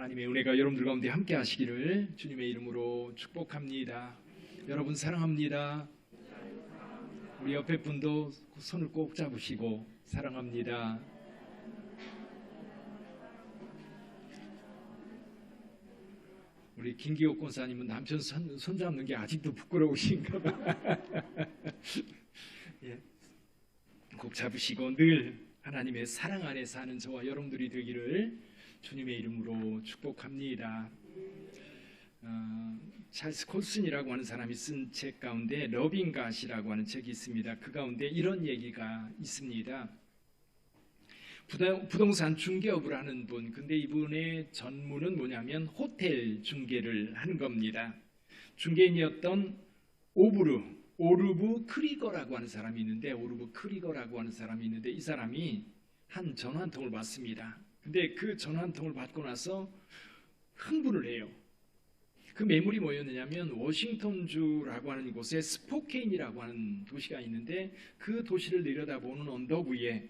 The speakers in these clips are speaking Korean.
하나님의 은혜가 여러분들 가운데 함께 하시기를 주님의 이름으로 축복합니다. 여러분 사랑합니다. 우리 옆에 분도 손을 꼭 잡으시고 사랑합니다. 우리 김기옥 권사님은 남편 손 잡는 게 아직도 부끄러우신가 봐. 예, 꼭 잡으시고 늘 하나님의 사랑 안에 사는 저와 여러분들이 되기를 주님의 이름으로 축복합니다. 찰스 콜슨이라고 하는 사람이 쓴 책 가운데 러빙 갓이라고 하는 책이 있습니다. 그 가운데 이런 얘기가 있습니다. 부동산 중개업을 하는 분, 근데 이분의 전문은 뭐냐면 호텔 중개를 하는 겁니다. 중개인이었던 오르브 크리거라고 하는 사람이 있는데 이 사람이 한 전화 한 통을 받습니다. 근데 그 전화 한 통을 받고 나서 흥분을 해요. 그 매물이 뭐였느냐면 워싱턴주라고 하는 곳에 스포케인이라고 하는 도시가 있는데 그 도시를 내려다보는 언덕 위에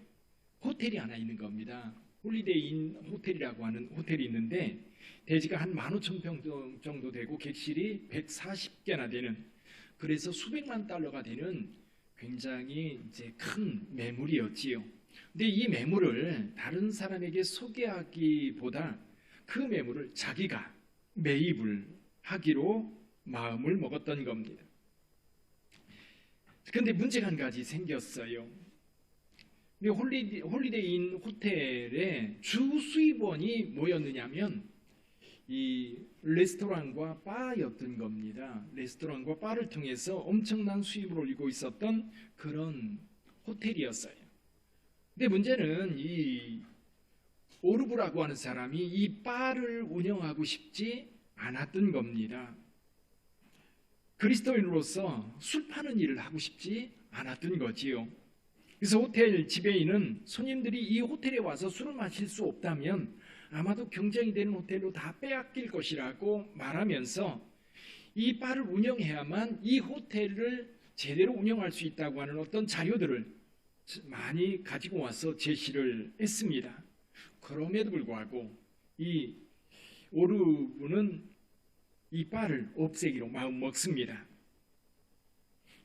호텔이 하나 있는 겁니다. 홀리데이 인 호텔이라고 하는 호텔이 있는데 대지가 한 15,000평 정도 되고 객실이 140개나 되는, 그래서 수백만 달러가 되는 굉장히 이제 큰 매물이었지요. 근데 이 매물을 다른 사람에게 소개하기보다 그 매물을 자기가 매입을 하기로 마음을 먹었던 겁니다. 그런데 문제가 한 가지 생겼어요. 홀리데이인 호텔의 주 수입원이 뭐였느냐면 이 레스토랑과 바였던 겁니다. 레스토랑과 바를 통해서 엄청난 수입을 올리고 있었던 그런 호텔이었어요. 근데 문제는 이 오르브라고 하는 사람이 이 바를 운영하고 싶지 않았던 겁니다. 그리스도인으로서 술 파는 일을 하고 싶지 않았던 거지요. 그래서 호텔 지배인은 손님들이 이 호텔에 와서 술을 마실 수 없다면 아마도 경쟁이 되는 호텔로 다 빼앗길 것이라고 말하면서 이 바를 운영해야만 이 호텔을 제대로 운영할 수 있다고 하는 어떤 자료들을 많이 가지고 와서 제시를 했습니다. 그럼에도 불구하고 이 오르브는 이 바를 없애기로 마음 먹습니다.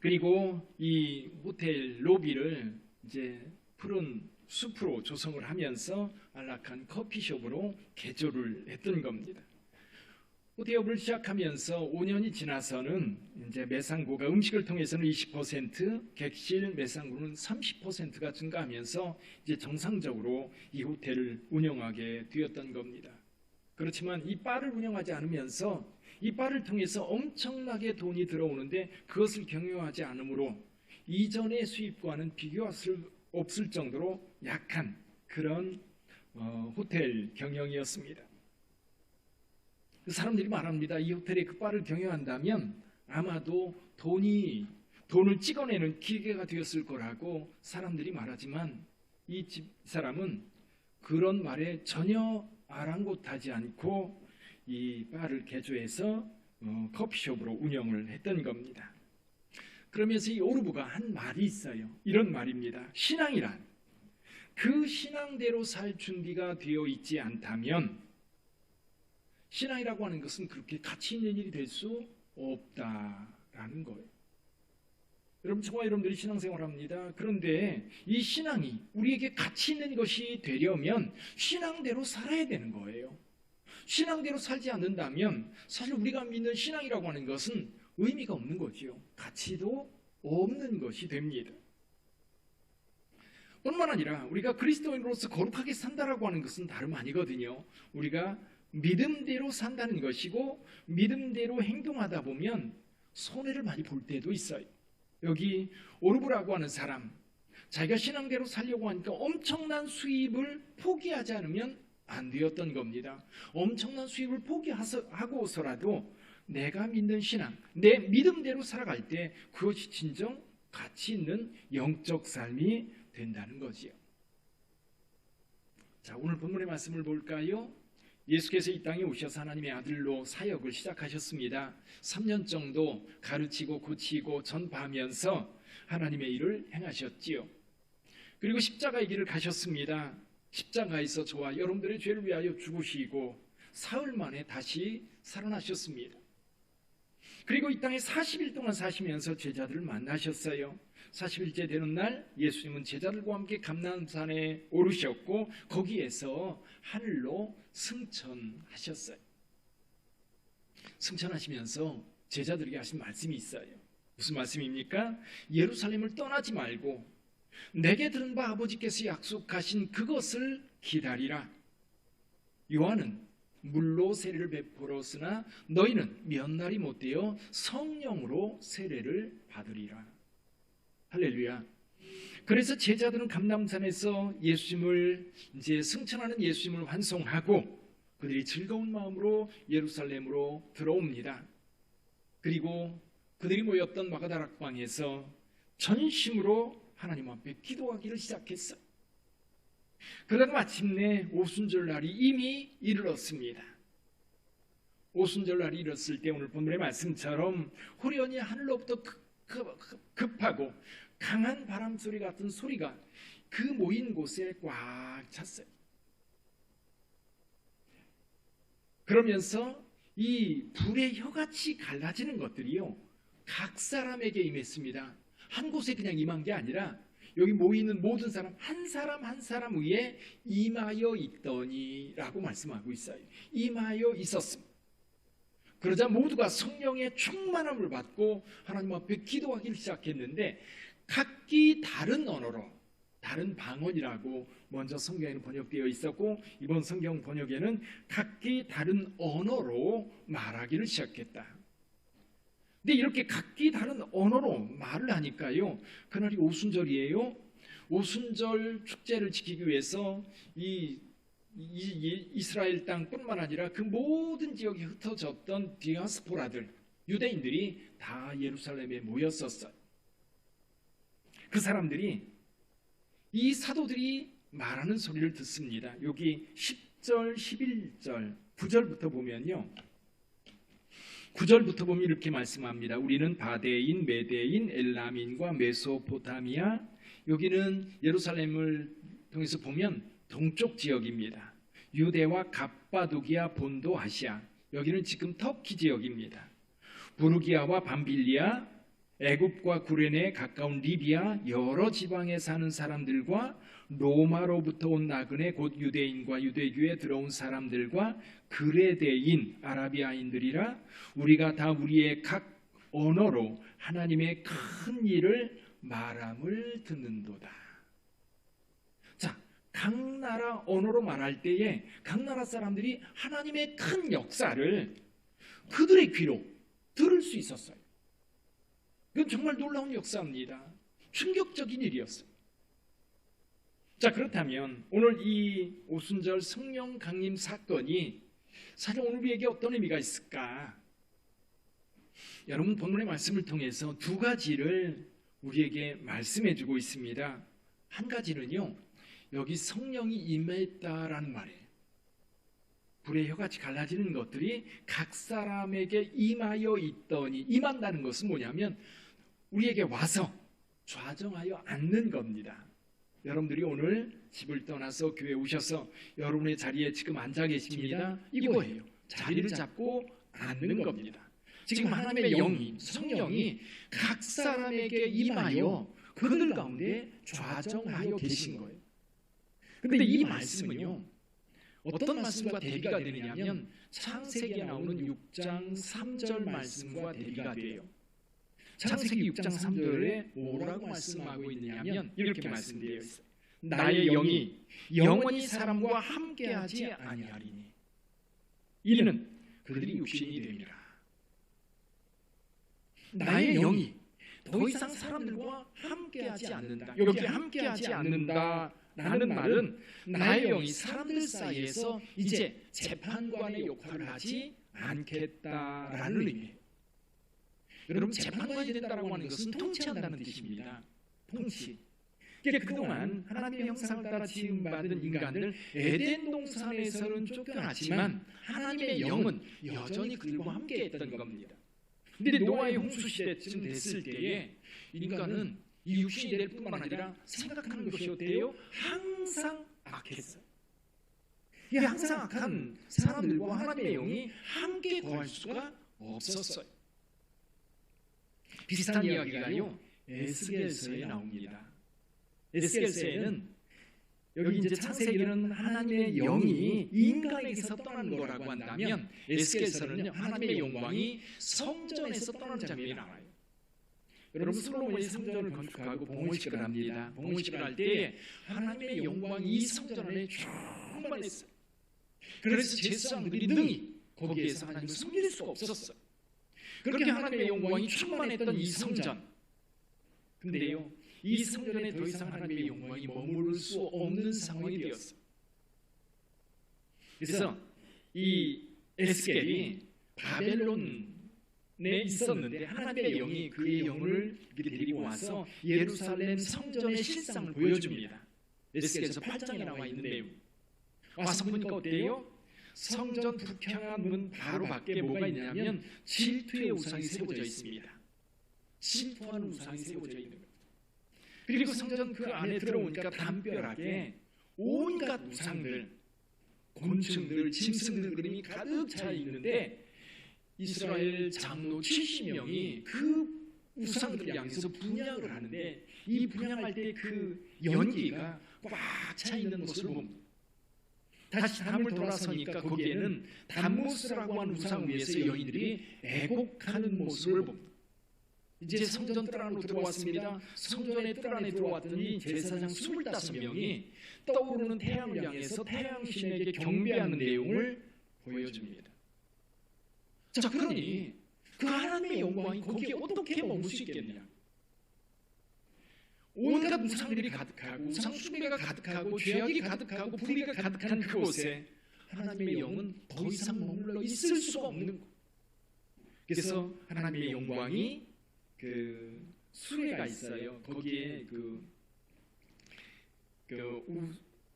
그리고 이 호텔 로비를 이제 푸른 숲으로 조성을 하면서 안락한 커피숍으로 개조를 했던 겁니다. 호텔업을 시작하면서 5년이 지나서는 이제 매상고가 음식을 통해서는 20%, 객실 매상고는 30%가 증가하면서 이제 정상적으로 이 호텔을 운영하게 되었던 겁니다. 그렇지만 이 바를 운영하지 않으면서 이 바를 통해서 엄청나게 돈이 들어오는데 그것을 경영하지 않으므로 이전의 수입과는 비교할 수 없을 정도로 약한 그런 호텔 경영이었습니다. 사람들이 말합니다. 이 호텔의 그 바를 경영한다면 아마도 돈을 찍어내는 기계가 되었을 거라고 사람들이 말하지만 이 사람은 그런 말에 전혀 아랑곳하지 않고 이 바를 개조해서 커피숍으로 운영을 했던 겁니다. 그러면서 이 오르브가 한 말이 있어요. 이런 말입니다. 신앙이란 그 신앙대로 살 준비가 되어 있지 않다면 신앙이라고 하는 것은 그렇게 가치 있는 일이 될 수 없다라는 거예요. 여러분, 저와 여러분들이 신앙생활을 합니다. 그런데 이 신앙이 우리에게 가치 있는 것이 되려면 신앙대로 살아야 되는 거예요. 신앙대로 살지 않는다면 사실 우리가 믿는 신앙이라고 하는 것은 의미가 없는 거지요. 가치도 없는 것이 됩니다. 뿐만 아니라 우리가 그리스도인으로서 거룩하게 산다라고 하는 것은 다름 아니거든요. 우리가 믿음대로 산다는 것이고 믿음대로 행동하다 보면 손해를 많이 볼 때도 있어요. 여기 오르브라고 하는 사람, 자기가 신앙대로 살려고 하니까 엄청난 수입을 포기하지 않으면 안 되었던 겁니다. 엄청난 수입을 포기하고서라도 내가 믿는 신앙, 내 믿음대로 살아갈 때 그것이 진정 가치 있는 영적 삶이 된다는 거지요. 자, 오늘 본문의 말씀을 볼까요? 예수께서 이 땅에 오셔서 하나님의 아들로 사역을 시작하셨습니다. 3년 정도 가르치고 고치고 전파하면서 하나님의 일을 행하셨지요. 그리고 십자가의 길을 가셨습니다. 십자가에서 저와 여러분들의 죄를 위하여 죽으시고 사흘 만에 다시 살아나셨습니다. 그리고 이 땅에 40일 동안 사시면서 제자들을 만나셨어요. 40일째 되는 날 예수님은 제자들과 함께 감람산에 오르셨고 거기에서 하늘로 승천하셨어요. 승천하시면서 제자들에게 하신 말씀이 있어요. 무슨 말씀입니까? 예루살렘을 떠나지 말고 내게 들은 바 아버지께서 약속하신 그것을 기다리라. 요한은 물로 세례를 베풀었으나 너희는 몇 날이 못되어 성령으로 세례를 받으리라. 할렐루야. 그래서 제자들은 감람산에서 예수님을 이제 승천하는 예수님을 환송하고 그들이 즐거운 마음으로 예루살렘으로 들어옵니다. 그리고 그들이 모였던 마가다락방에서 전심으로 하나님 앞에 기도하기를 시작했어요. 그러다가 마침내 오순절 날이 이미 이르렀습니다. 오순절 날이 이르렀을 때 오늘 본문의 말씀처럼 호련히 하늘로부터 급하고 강한 바람 소리 같은 소리가 그 모인 곳에 꽉 찼어요. 그러면서 이 불의 혀같이 갈라지는 것들이요 각 사람에게 임했습니다. 한 곳에 그냥 임한 게 아니라 여기 모이는 모든 사람 한 사람 한 사람 위에 임하여 있더니라고 말씀하고 있어요. 임하여 있었습니다. 그러자 모두가 성령의 충만함을 받고 하나님 앞에 기도하기 시작했는데 각기 다른 언어로 다른 방언이라고 먼저 성경에는 번역되어 있었고 이번 성경 번역에는 각기 다른 언어로 말하기를 시작했다. 근데 이렇게 각기 다른 언어로 말을 하니까요. 그날이 오순절이에요. 오순절 축제를 지키기 위해서 이 이스라엘 땅뿐만 아니라 그 모든 지역에 흩어졌던 디아스포라들, 유대인들이 다 예루살렘에 모였었어요. 그 사람들이 이 사도들이 말하는 소리를 듣습니다. 여기 10절, 11절, 9절부터 보면요. 9절부터 보면 이렇게 말씀합니다. 우리는 바데인, 메데인, 엘람인과 메소포타미아, 여기는 예루살렘을 통해서 보면 동쪽 지역입니다. 유대와 갑바도기아, 본도, 아시아, 여기는 지금 터키 지역입니다. 부르기아와 밤빌리아, 애굽과 구레네에 가까운 리비아, 여러 지방에 사는 사람들과 로마로부터 온 나그네 곧 유대인과 유대교에 들어온 사람들과 그레데인, 아라비아인들이라 우리가 다 우리의 각 언어로 하나님의 큰 일을 말함을 듣는도다. 자, 각 나라 언어로 말할 때에 각 나라 사람들이 하나님의 큰 역사를 그들의 귀로 들을 수 있었어요. 이건 정말 놀라운 역사입니다. 충격적인 일이었어요. 자, 그렇다면 오늘 이 오순절 성령 강림 사건이 사실 오늘 우리에게 어떤 의미가 있을까? 여러분 본문의 말씀을 통해서 두 가지를 우리에게 말씀해 주고 있습니다. 한 가지는요, 여기 성령이 임했다라는 말이에요. 불의 혀같이 갈라지는 것들이 각 사람에게 임하여 있더니, 임한다는 것은 뭐냐면 우리에게 와서 좌정하여 앉는 겁니다. 여러분들이 오늘 집을 떠나서 교회에 오셔서 여러분의 자리에 지금 앉아 계십니다. 이거예요. 자리를 잡고 앉는 겁니다. 지금 하나님의 영이, 성령이 각 사람에게 임하여 그들 가운데 좌정하여 계신 거예요. 그런데 이 말씀은요, 어떤 말씀과 대비가 되느냐면 창세기에 나오는 6장 3절 말씀과 대비가 돼요. 창세기 6장 3절에 뭐라고 말씀하고 있느냐면 이렇게 말씀되어 있어요. 나의 영이 영원히 사람과 함께하지 아니하리니 이는 그들이 육신이 됨이라. 나의 영이 더 이상 사람들과 함께하지 않는다. 여기 함께하지 않는다라는 말은 나의 영이 사람들 사이에서 이제 재판관의 역할을 하지 않겠다라는 의미예요. 여러분, 재판관이 된다고 하는 것은 통치한다는 뜻입니다. 통치. 그동안 하나님의 형상을 따라 지음받은 인간들 에덴 동산에서는 쫓겨났지만 하나님의 영은 여전히 그들과 함께했던 겁니다. 그런데 노아의 홍수 시대쯤 됐을 때에 인간은 이 육신이 될 뿐만 아니라 생각하는 것이 어때요? 항상 악했어요. 이 항상 악한 사람들과 하나님의 영이 함께 거할 수가 없었어요. 비슷한 이야기가요 에스겔서에 나옵니다. 에스겔서에는 여기 이제 창세기는 하나님의 영이 인간에게서 떠나는 거라고 한다면 에스겔서는요 하나님의 영광이 성전에서 떠나는 장면이 나와요. 여러분 솔로몬이 성전을 건축하고 봉헌식을 합니다. 봉헌식을 할 때 하나님의 영광이 이 성전 안에 충만했어요. 그래서 제사장들이 능히 거기에서 하나님을 섬길 수가 없었어요. 그렇게 하나님의 영광이 충만했던 이 성전, 근데요 이 성전에 더 이상 하나님의 영광이 머무를 수 없는 상황이 되었어요. 그래서 이 에스겔이 바벨론에 있었는데 하나님의 영이 그의 영을 데리고 와서 예루살렘 성전의 실상을 보여줍니다. 에스겔서 8장에 나와 있는 내용. 와서 보니까 어때요? 성전 북향한 문 바로 밖에 뭐가 있냐면 질투의 우상이 세워져 있습니다. 질투하는 우상이 세워져 있는 거예요. 그리고 성전 그 안에 들어오니까 담벼락에 온갖 우상들, 곤충들, 짐승들 그림이 가득 차 있는데 이스라엘 장로 70명이 그 우상들을 향해서 분향을 하는데 이 분향할 때 그 연기가 꽉 차 있는 모습을 봅니다. 다시 담을 돌아서니까 거기에는 담무스라고 하는 우상 위에서 여인들이 애곡하는 모습을 봅니다. 이제 성전 뜰 안으로 들어왔습니다. 성전의 뜰 안에 들어왔더니 제사장 25명이 떠오르는 태양을 향해서 태양신에게 경배하는 내용을 보여줍니다. 자, 그러니 그 하나님의 영광이 거기에 어떻게 머물 수 있겠느냐? 온갖 우상들이 가득하고 우상 숭배가 가득하고 죄악이 가득하고 불의가 가득한 그곳에 하나님의 영은 더 이상 머물러 있을 수가 없는 것. 그래서 하나님의 영광이 그 수레가 있어요. 거기에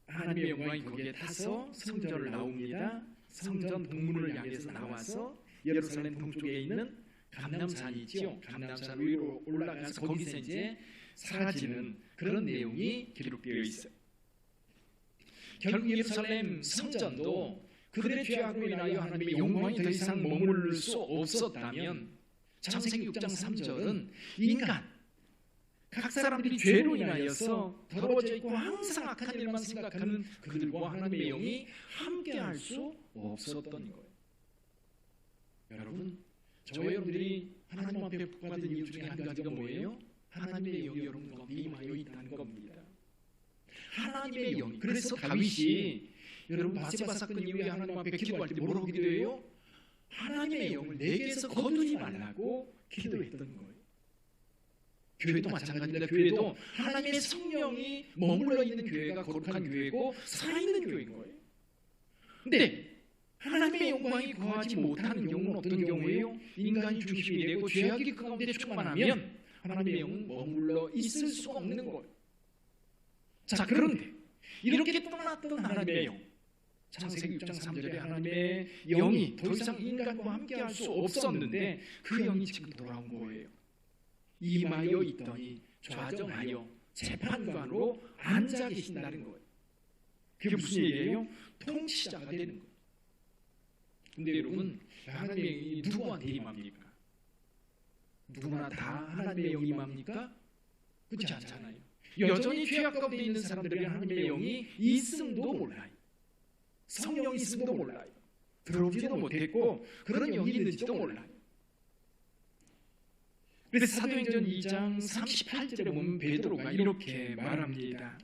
하나님의 영광이 거기에 타서 성전을 나옵니다. 성전 동문을 향해서 나와서 예루살렘 동쪽에 있는 감람산이 있죠. 감람산 위로 올라가서 거기서 이제 사라지는 그런 내용이 기록되어 있어요. 결국 예루살렘 성전도 그들의 죄악으로 인하여 하나님의 영광이 더 이상 머무를 수 없었다면 창세기 6장 3절은 인간 각 사람들이 죄로 인하여서 더러워져 있고 항상 악한 일만 생각하는 그들과 하나님의 영이 함께할 수 없었던 거예요. 여러분, 저와 여러분들이 하나님 앞에 복받은 이유 중에 한 가지가 뭐예요? 하나님의 영이 여러분 가운데 임하여 있다는 겁니다. 하나님의 영. 그래서 다윗이 여러분 바세바 사건 이후에 하나님 앞에 기도할 때 뭐라고 기도해요? 하나님의 영을 내게서 거두지 말라고 기도했던 거예요. 교회도 마찬가지입니다. 교회도 하나님의 성령이 머물러 있는 교회가 거룩한 교회고 살아있는 교회인 거예요. 근데 하나님의 영광이 거하지 못하는 경우는 어떤 경우예요? 인간이 중심이 되고 죄악이 그 가운데 충만하면 하나님의 영은 머물러 있을 수가 없는 거예요. 자, 그런데 이렇게 떠났던 하나님의 영, 창세기 6장 3절에 하나님의 영이 더 이상 인간과 함께할 수 없었는데 그 영이 지금 돌아온 거예요. 임하여 있더니 좌정하여 재판관으로 앉아 계신다는 거예요. 그게 무슨 얘기예요? 통치자가 되는 거예요. 근데 여러분, 하나님의 영이 누구한테 임합니까? 누구나 다 하나님의 영이 임합니까? 그렇지 않잖아요. 여전히 죄악 가운데 있는 사람들에게 하나님의 영이 있음도 몰라요. 성령이 있음도 몰라요. 들어오지도 못했고 그런 영이 있는지도 몰라요. 그래서 사도행전 2장 38절에 보면 베드로가 이렇게 말합니다.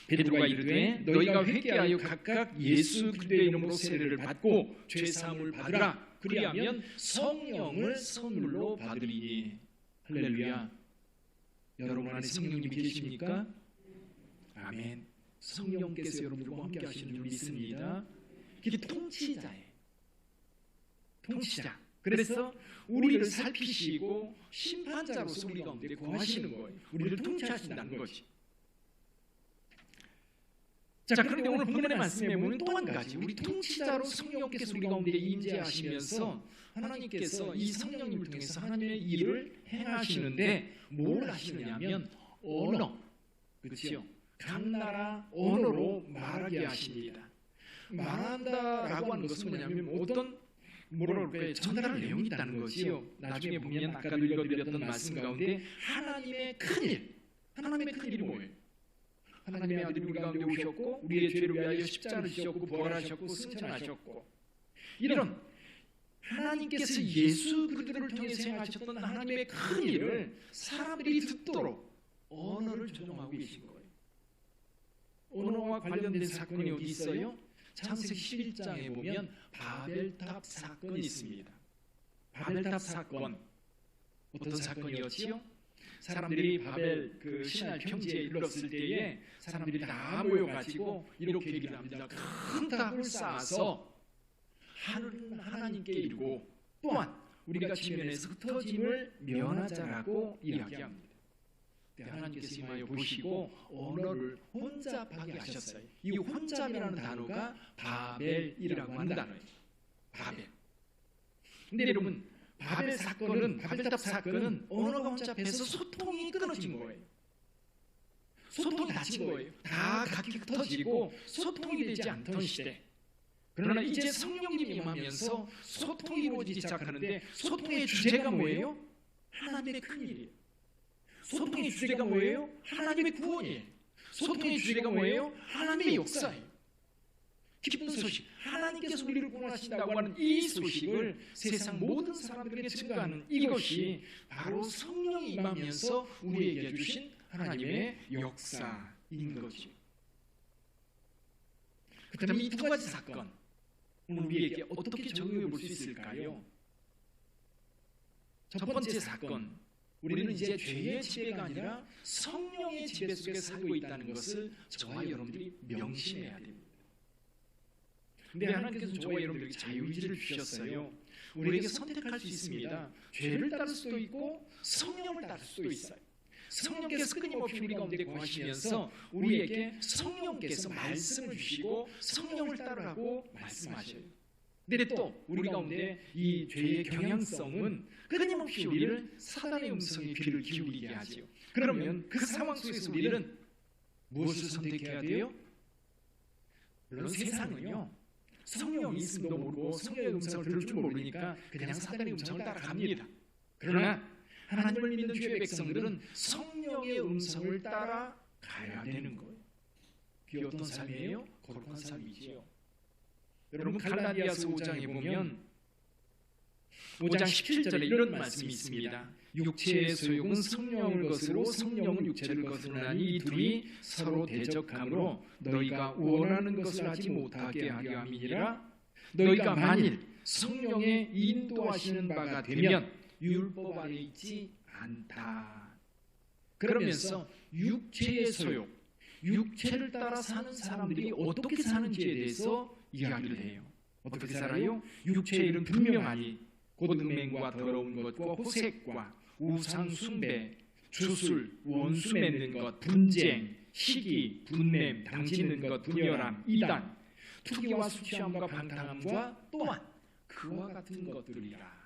베드로가 이르되 너희가 회개하여 각각 예수 그리스도의 이름으로 세례를 받고 죄 사함을 받으라. 그리하면 성령을 선물로 받으리니. 할렐루야. 여러분 안에 성령님이 계십니까? 아멘. 성령께서 여러분들과 함께 하시는 줄 믿습니다. 이게 통치자예요. 통치자. 그래서 우리를 살피시고 심판자로서 우리 가운데 거하시는 거예요. 우리를 통치하신다는 거지. 자, 그런데 오늘 본문의 말씀에 보면 또 한 가지, 우리 통치자로 성령께서 우리 가운데 임재하시면서 하나님께서 이 성령님을 통해서 하나님의 일을 행하시는데 뭘 하시느냐면 언어, 그렇죠? 각 나라 언어로 말하게 하십니다. 말한다라고 하는 것은 뭐냐면 어떤 뭐라 그럴까요? 전달할 내용이 있다는 거지요. 나중에 보면 아까도 읽어드렸던 말씀 가운데 하나님의 큰일, 하나님의 큰일이 뭐예요? 하나님의 아들이 우리 가운데 오셨고 우리의 죄를 위하여 십자가를 지셨고 부활하셨고 승천하셨고, 이런 하나님께서 예수 그리스도를 통해서 행하셨던 하나님의 큰일을 사람들이 듣도록 언어를 조정하고 계신 거예요. 언어와 관련된 사건이 어디 있어요? 창세기 11장에 보면 바벨탑 사건이 있습니다. 바벨탑 사건, 어떤 사건이었지요? 사람들이 바벨 그 신할 평지에 이르렀을 때에 사람들이 다 모여가지고 이렇게 얘기를 합니다. 큰 탑을 쌓아서 하늘은 하나님께 이르고 또한 우리가 지면에서 흩어짐을 면하자라고 이야기합니다. 하나님께서 임하여 보시고 언어를 혼잡하게 하셨어요. 이 혼잡이라는 단어가 바벨이라고 하는 단어예요. 바벨. 근데 여러분, 바벨 사건은, 바벨탑 사건은 언어가 혼잡해서 소통이 끊어진 거예요. 소통이 닫힌 거예요. 다 각기 흩어지고 소통이 되지 않던 시대. 그러나 이제 성령님이 임하면서 소통이 이루어지기 시작하는데, 소통의 주제가 뭐예요? 하나님의 큰일이에요. 소통의 주제가 뭐예요? 하나님의 구원이에요. 소통의 주제가 뭐예요? 하나님의 역사예요. 기쁜 소식, 하나님께서 우리를 구원하신다고 하는 이 소식을 세상 모든 사람들에게 증거하는 이것이 바로 성령이 임하면서 우리에게 주신 하나님의 역사인 거죠. 그렇다면 이 두 가지 사건, 오늘 우리에게 어떻게 적용해 볼 수 있을까요? 첫 번째 사건, 우리는 이제 죄의 지배가 아니라 성령의 지배 속에 살고 있다는 것을 저와 여러분들이 명심해야 됩니다. 근데 하나님께서 저와 여러분들에게 자유의지를 주셨어요. 우리에게 선택할 수 있습니다. 죄를 따를 수도 있고 성령을 따를 수도 있어요. 성령께서 끊임없이 우리 가운데 거하시면서 우리에게 성령께서 말씀을 주시고 성령을 따르라고 말씀하셔요. 근데 또 우리 가운데 이 죄의 경향성은 끊임없이 우리를 사단의 음성에 귀를 기울이게 하죠. 그러면 그 상황 속에서 우리는 무엇을 선택해야 돼요? 물론 세상은요, 성령이 있음도 모르고 성령의 음성을 들을 줄 모르니까 그냥 사단의 음성을 따라갑니다. 그러나 하나님을 믿는 주의 백성들은 성령의 음성을 따라가야 되는 거예요. 그게 어떤 삶이에요? 거룩한 삶이지요. 여러분, 갈라디아서 5장에 보면 5장 17절에 이런 말씀이 있습니다. 육체의 소욕은 성령을 거스르고 성령은 육체를 거스르나니 이 둘이 서로 대적함으로 너희가 원하는 것을 하지 못하게 하려 함이니라. 너희가 만일 성령의 인도하시는 바가 되면 율법 아래 있지 않다. 그러면서 육체의 소욕, 육체를 따라 사는 사람들이 어떻게 사는지에 대해서 이야기를 해요. 어떻게 살아요? 육체의 일은 분명하니 곧 음행과 더러운 것과 호색과 우상 숭배, 주술, 원수 맺는 것, 분쟁, 시기, 분냄, 당짓는 것, 분열함, 이단, 투기와 수치함과 방탕함과 또한 그와 같은 것들이라.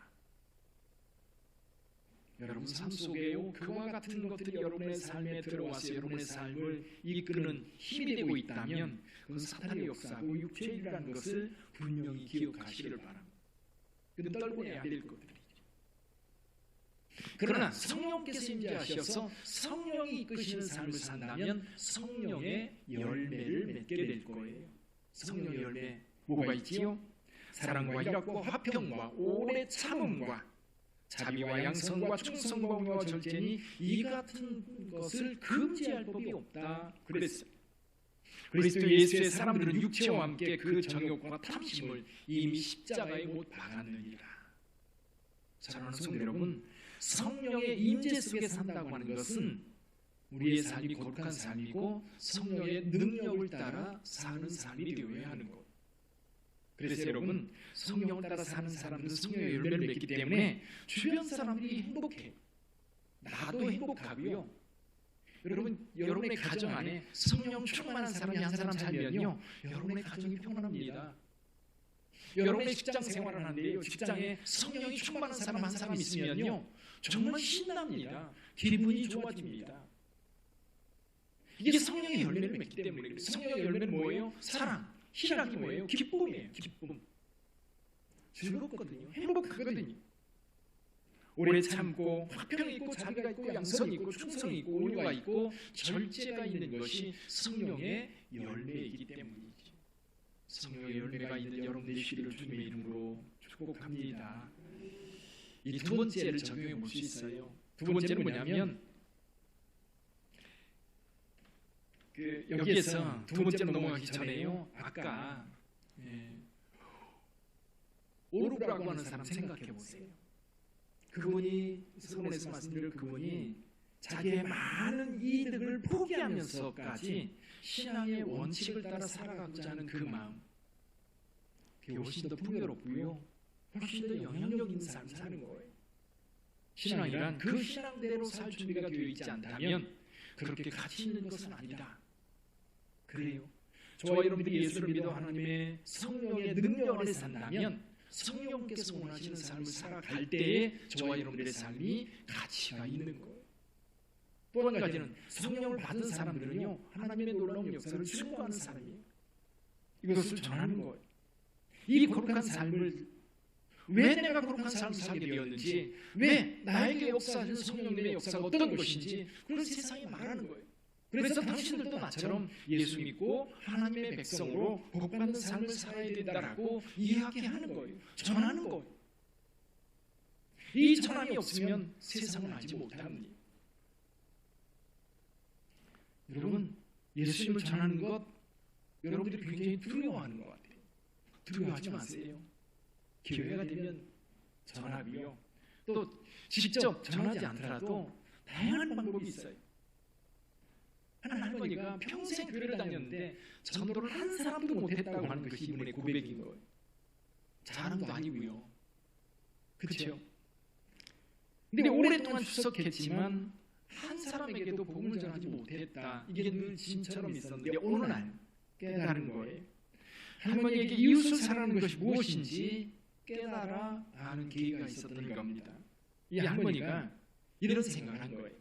여러분 삶 속에요, 그와 같은 것들이 여러분의 삶에 들어와서 여러분의 삶을 이끄는 힘이 되고 있다면 그건 사탄의 역사고 육체의 일이라는 것을 분명히 기억하시기를 바랍니다. 그건 떨고 내야 될 것들이죠. 그러나 성령께서 임재하셔서 성령이 이끄시는 삶을 산다면 성령의 열매를 맺게 될 거예요. 성령의 열매 뭐가 있지요? 사랑과 희락과 화평과 오래 참음과 자비와 양선과 충성과 공의와 절제니 이 같은 것을 금지할 법이 없다 그랬어요. 그리스도 예수의 사람들은 육체와 함께 그 정욕과 탐심을 이미 십자가에 못 박았느니라. 사랑하는 성도 여러분, 성령의 임재 속에 산다고 하는 것은 우리의 삶이 거룩한 삶이고 성령의 능력을 따라 사는 삶이 되어야 하는 것. 그래서 여러분, 성령을 따라 사는 사람들은 성령의 열매를 맺기 때문에 주변 사람들이 행복해요. 나도 행복하고요. 여러분, 여러분의 가정 안에 성령 충만한 사람이 한 사람 살면요, 여러분의 가정이 평안합니다. 여러분의 직장 생활을 하는데요, 직장에 성령이 충만한 사람 한 사람 있으면요, 정말 신납니다. 기분이 좋아집니다. 이게 성령의 열매를 맺기 때문에. 성령의 열매는 뭐예요? 사랑, 신학이 뭐예요? 기쁨이에요. 기쁨. 즐겁거든요. 행복하거든요. 오래 참고 화평이 있고 자비가 있고 양선이 있고 충성이 있고 온유가 있고 절제가 있는 것이 성령의 열매이기 때문이죠. 성령의 열매가 있는 여러분 되시기를 주님의 이름으로 축복합니다. 이 두 번째를 적용해 볼 수 있어요. 두 번째는 뭐냐면 여기에서 두 번째로 넘어가기 전에요. 아까 오르라고 하는 사람 생각해 보세요. 그분이 서론에서 말씀드린 그분이 자기의 많은 이득을 포기하면서까지 신앙의 원칙을 따라 살아가고자 하는 그 마음, 그게 훨씬 더 풍요롭고요, 훨씬 더 영향력 있는 삶을 사는 거예요. 신앙이란 그 신앙대로 살 준비가 되어 있지 않다면 그렇게 가치 있는 것은 아니다. 그래요. 저와 여러분들이 예수를 믿어 하나님의 성령의 능력 아래 산다면 성령께서 원하시는 삶을 살아갈 때에 저와 여러분들의 삶이 가치가 있는 거예요. 또 한 가지는 성령을 받은 사람들은요, 하나님의 놀라운 역사를 증거하는 사람이에요. 이것을 전하는 거예요. 이 거룩한 삶을, 왜 내가 거룩한 삶을 살게 되었는지, 왜 나에게 역사하신 성령님의 역사가 어떤 것인지 그걸 세상에 말하는 거예요. 그래서 당신들도 나처럼 예수 믿고 하나님의 백성으로 복받는 삶을 살아야 된다라고 이야기하는 거예요. 전하는 거예요. 이 전함이 없으면 세상은 알지 못합니다. 여러분, 예수님을 전하는 것 여러분들이 굉장히 두려워하는 것 같아요. 두려워하지 마세요. 기회가 되면 전하고요, 또 직접 전하지 않더라도 다양한 방법이 있어요. 한 할머니가 평생 교회를 다녔는데 전도를 한 사람도 못했다고 하는 것이 이분의 고백인 거예요. 자랑도 아니고요. 그렇죠? 근데 오랫동안 출석했지만 한 사람에게도 복음을 전하지 못했다. 이게 늘 짐처럼 있었는데 어느 날 깨달은 거예요. 할머니에게 이웃을 사랑하는 것이 무엇인지 깨달아 아는 계기가 있었던 겁니다. 이 할머니가 이런 생각을 한 거예요.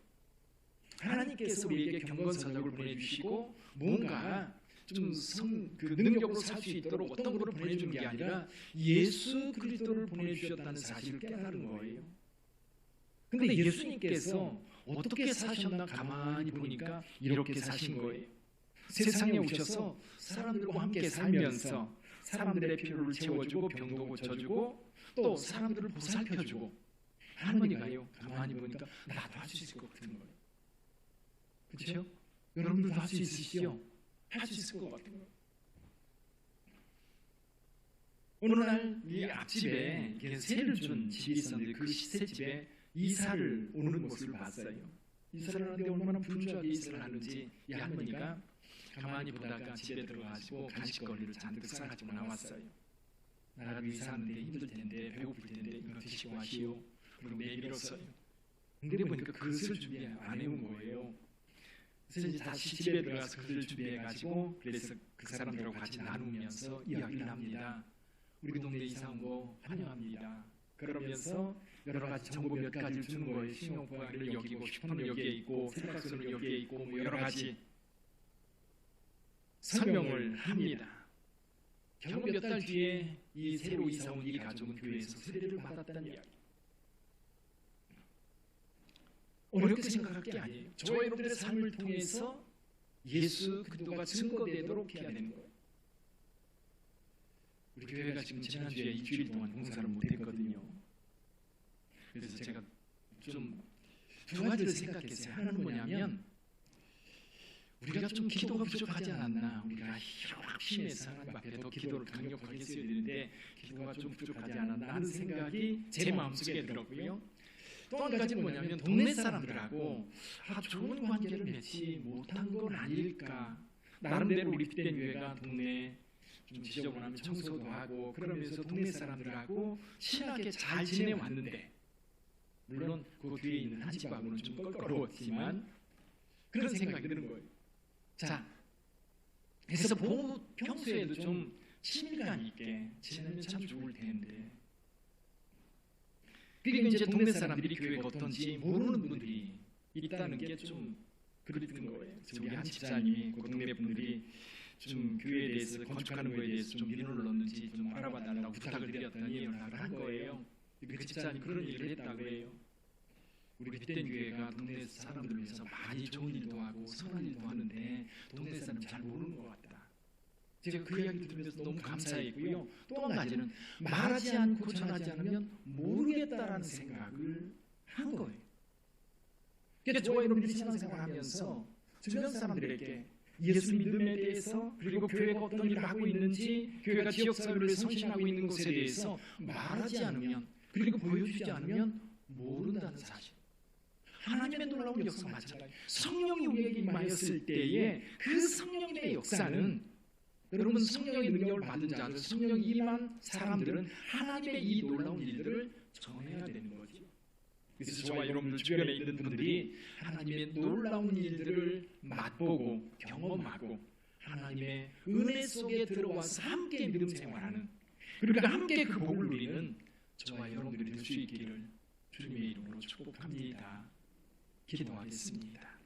하나님께서 우리에게 경건선역을 보내주시고 뭔가 좀 그 능력으로 살 수 있도록 어떤 분을 보내준 게 아니라 예수 그리스도를 보내주셨다는 사실을 깨달은 거예요. 근데 예수님께서 어떻게 사셨나 가만히 보니까 이렇게 사신 거예요. 세상에 오셔서 사람들과 함께 살면서 사람들의 필요를 채워주고 병도 고쳐주고 또 사람들을 보살펴주고, 할머니가요 가만히 보니까 나도 할 수 있을 것 같은 거예요. 그렇죠? 여러분들도 할 수 있으시죠? 할 수 있을 것 같은 거예요. 어느 날 이 앞집에 세를 준 집이 있었는데 그 새집에 이사를 오는 모습을 봤어요. 이사를 하는데 얼마나 분주하게 이사를 하는지 이 할머니가 가만히 보다가 집에 들어가시고 간식거리를 잔뜩 싸가지고 나왔어요. 나라도 이사하는데 힘들 텐데 배고플 텐데 이거 드시고 하시오. 그리고 내밀었어요. 근데 보니까 그릇을 준비 안 해온 거예요. 그래서 이제 다시 집에 들어가서 그릇을 준비해가지고 그래서 그 사람들하고 같이 나누면서 이야기를 합니다. 우리 동네 이사 온 거 환영합니다. 그러면서 여러 가지 정보 몇 가지를 주는 거예요. 신용보안을 여기고 휴대폰은 여기에 있고 생각서는 여기에 있고 뭐 여러 가지 설명을 합니다. 결국 몇 달 뒤에 이 새로 이사 온 이 가족은 교회에서 세례를 받았다는 이야기. 어렵게 생각할 게 아니에요. 저와 여러분들의 삶을 통해서 예수 그리스도가 증거되도록 해야 되는 거예요. 우리 교회가 지금 지난주에 일주일 동안 봉사를 못했거든요. 그래서 제가 좀 두 가지를 생각했어요. 하나는 뭐냐면 우리가 좀 기도가 부족하지 않았나. 우리가 확신해서 하나님 앞에 더 기도를 강력하게 했어야 되는데 기도가 좀 부족하지 않았나 하는 생각이 제 마음속에 들었고요. 또 한 가지는 뭐냐면 동네 사람들하고 좋은 관계를 맺지 못한 건 아닐까. 나름대로 우리 핏된 교회가 동네 좀 지저분하면 청소도 하고 그러면서 동네 사람들하고 친하게 잘 지내왔는데, 물론 그 뒤에 있는 한 집하고는 좀 껄끄러웠지만 그런 생각이 드는 거예요. 자, 그래서 평소에도 좀 친밀감 있게 지내면 참 좋을 텐데, 그리고 이제 동네 사람들이 교회가 어떤지 모르는 분들이 있다는 게 좀 그랬던 거예요. 우리 한 집사님이 그 동네 분들이 좀 교회에 대해서 건축하는 거에 대해서 좀 민원을 넣는지 좀 알아봐 달라고 부탁을 드렸더니 연락을 한 거예요. 그 집사님 그런 얘기를 했다고 그래요. 우리 빛된 교회가 동네 사람들을 위해서 많이 좋은 일도 하고 선한 일도 하는데 동네 사람 잘 모르는 것 같다. 제가 그 이야기를 들으면서 너무 감사했고요. 또 한 가지는 말하지 않고 전하지 않으면 모르겠다라는 생각을 한 거예요. 그래서 저와 여러분들이 신앙생활하면서 주변 사람들에게 예수 믿음에 대해서 그리고 교회가 어떤 일을 하고 있는지 교회가 지역사회를 선신하고 있는 것에 대해서 말하지 않으면 그리고 보여주지 않으면 모른다는 사실. 하나님의 놀라운 역사 마찬가지. 성령이 우리에게 임하였을 때에 그 성령의 역사는 여러분 성령의 능력을 받은 자들, 성령이 임한 사람들은 하나님의 이 놀라운 일들을 전해야 되는 거죠. 그래서 저와 여러분들 주변에 있는 분들이 하나님의 놀라운 일들을 맛보고 경험하고 하나님의 은혜 속에 들어와서 함께 믿음 생활하는 그리고 함께 그 복을 누리는 저와 여러분들이 될 수 있기를 주님의 이름으로 축복합니다. 기도하겠습니다.